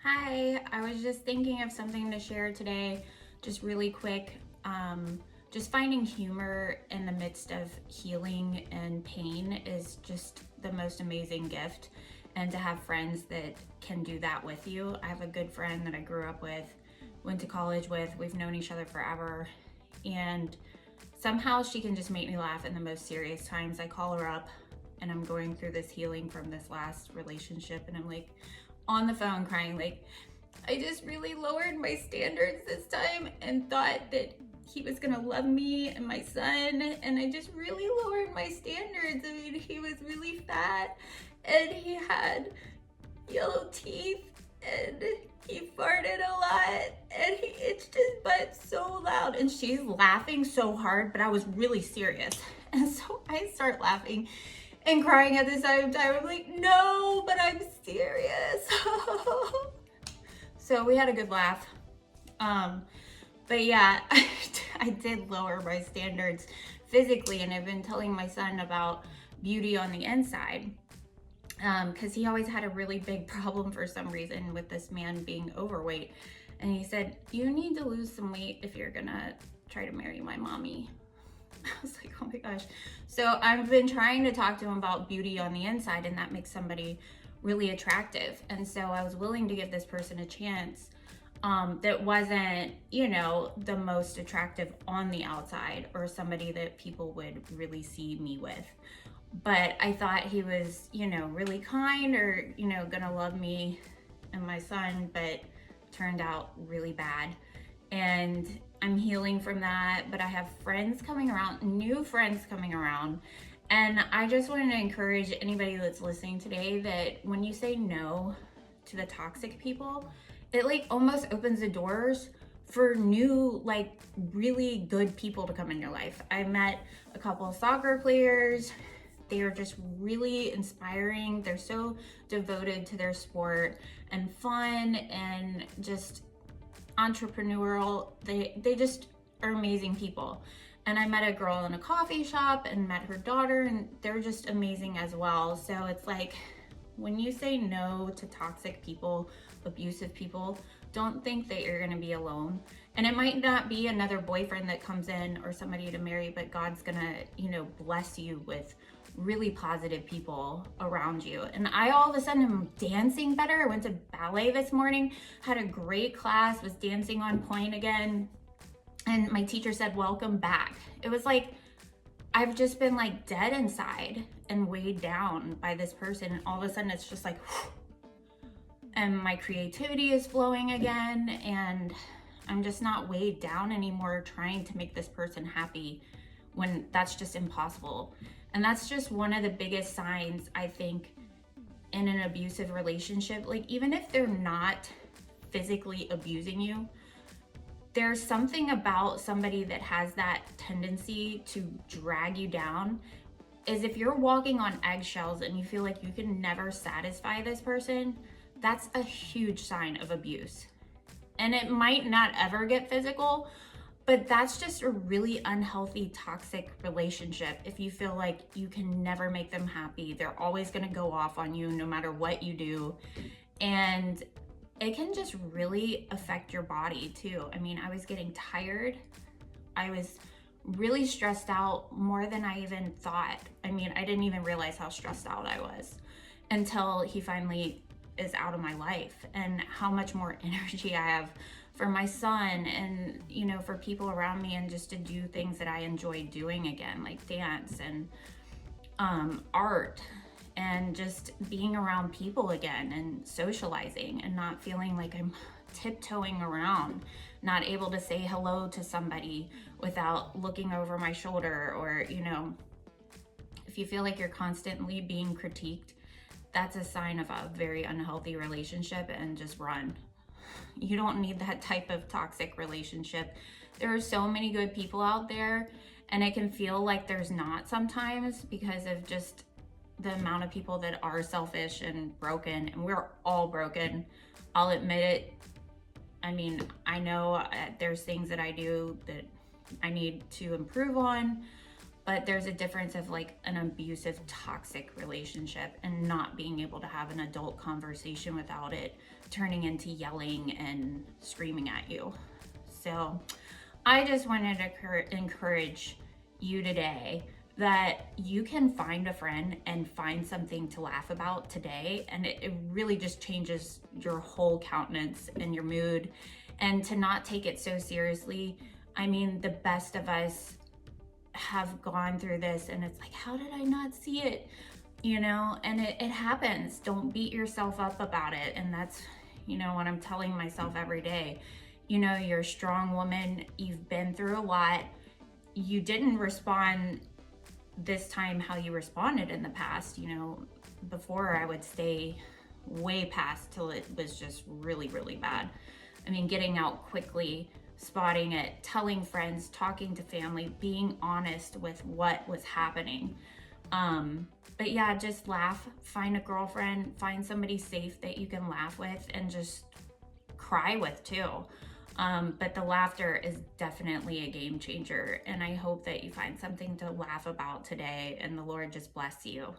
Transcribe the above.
Hi, I was just thinking of something to share today, just really quick. Just finding humor in the midst of healing and pain is just the most amazing gift. And to have friends that can do that with you. I have a good friend that I grew up with, went to college with, we've known each other forever. And somehow she can just make me laugh in the most serious times. I call her up and I'm going through this healing from this last relationship, and I'm like, on the phone crying, like, I just really lowered my standards this time and thought that he was gonna love me and my son, and I just really lowered my standards. I mean, he was really fat and he had yellow teeth and he farted a lot and he itched his butt so loud, and she's laughing so hard, but I was really serious. And so I start laughing and crying at the same time. I'm like, no, but I'm serious. So we had a good laugh. But yeah, I did lower my standards physically, and I've been telling my son about beauty on the inside, because he always had a really big problem for some reason with this man being overweight. And he said, you need to lose some weight if you're gonna try to marry my mommy. I was like, oh my gosh. So I've been trying to talk to him about beauty on the inside, and that makes somebody really attractive. And so I was willing to give this person a chance that wasn't, the most attractive on the outside, or somebody that people would really see me with. But I thought he was, really kind, or, gonna love me and my son, but turned out really bad. And I'm healing from that, but I have friends coming around, new friends coming around. And I just wanted to encourage anybody that's listening today that when you say no to the toxic people, it like almost opens the doors for new, like really good people to come in your life. I met a couple of soccer players. They are just really inspiring. They're so devoted to their sport and fun and just entrepreneurial. They just are amazing people. And I met a girl in a coffee shop and met her daughter, and they're just amazing as well. So it's like, when you say no to toxic people, abusive people, don't think that you're gonna be alone. And it might not be another boyfriend that comes in or somebody to marry, but God's gonna, bless you with really positive people around you. And I all of a sudden am dancing better. I went to ballet this morning, had a great class, was dancing on point again. And my teacher said, welcome back. It was like, I've just been like dead inside and weighed down by this person. And all of a sudden it's just like, whew, and my creativity is flowing again. And I'm just not weighed down anymore trying to make this person happy, when that's just impossible. And that's just one of the biggest signs, I think, in an abusive relationship. Like, even if they're not physically abusing you, there's something about somebody that has that tendency to drag you down. Is if you're walking on eggshells and you feel like you can never satisfy this person, that's a huge sign of abuse. And it might not ever get physical, but that's just a really unhealthy, toxic relationship. If you feel like you can never make them happy, they're always gonna go off on you no matter what you do. And it can just really affect your body too. I mean, I was getting tired. I was really stressed out, more than I even thought. I mean, I didn't even realize how stressed out I was until he finally is out of my life, and how much more energy I have for my son and, for people around me, and just to do things that I enjoy doing again, like dance and art, and just being around people again and socializing, and not feeling like I'm tiptoeing around, not able to say hello to somebody without looking over my shoulder, or, if you feel like you're constantly being critiqued, that's a sign of a very unhealthy relationship, and just run. You don't need that type of toxic relationship. There are so many good people out there, and it can feel like there's not sometimes, because of just the amount of people that are selfish and broken, and we're all broken. I'll admit it. I mean, I know there's things that I do that I need to improve on, But there's a difference of like an abusive, toxic relationship and not being able to have an adult conversation without it turning into yelling and screaming at you. So I just wanted to encourage you today that you can find a friend and find something to laugh about today. And it really just changes your whole countenance and your mood. And to not take it so seriously. I mean, the best of us have gone through this, and it's like, how did I not see it? You know, and it happens. Don't beat yourself up about it. And that's, you know, what I'm telling myself every day. You know, you're a strong woman. You've been through a lot. You didn't respond this time how you responded in the past. You know, before I would stay way past till it was just really, really bad. I mean, getting out quickly, spotting it, telling friends, talking to family, being honest with what was happening. But yeah, just laugh, find a girlfriend, find somebody safe that you can laugh with and just cry with too. But the laughter is definitely a game changer. And I hope that you find something to laugh about today and the Lord just bless you.